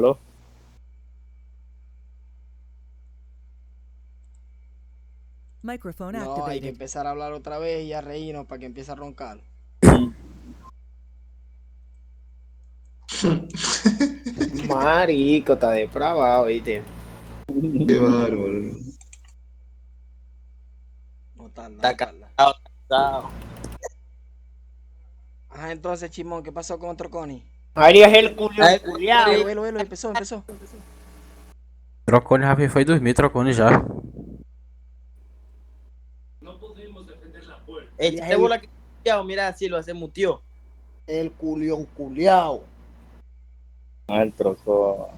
¿Aló? Microphone No, hay que activated. empezar a hablar otra vez y a reírnos para que empiece a roncar. Marico, está depravado, ¿viste? Qué bárbaro. No tarda, Está no tarda. cansado. Ajá, entonces, Chimón, ¿qué pasó con otro Connie? Arias el culión Ay, culiao. Elo, empezó. Trocone, Rafinha foi dormir, Trocone já. Echate bola que mira, si lo hace mutió. El culión culiao. El trozo.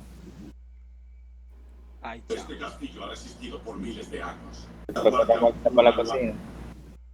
Ay, tío. Este castillo ha resistido por miles de años. Para la cocina.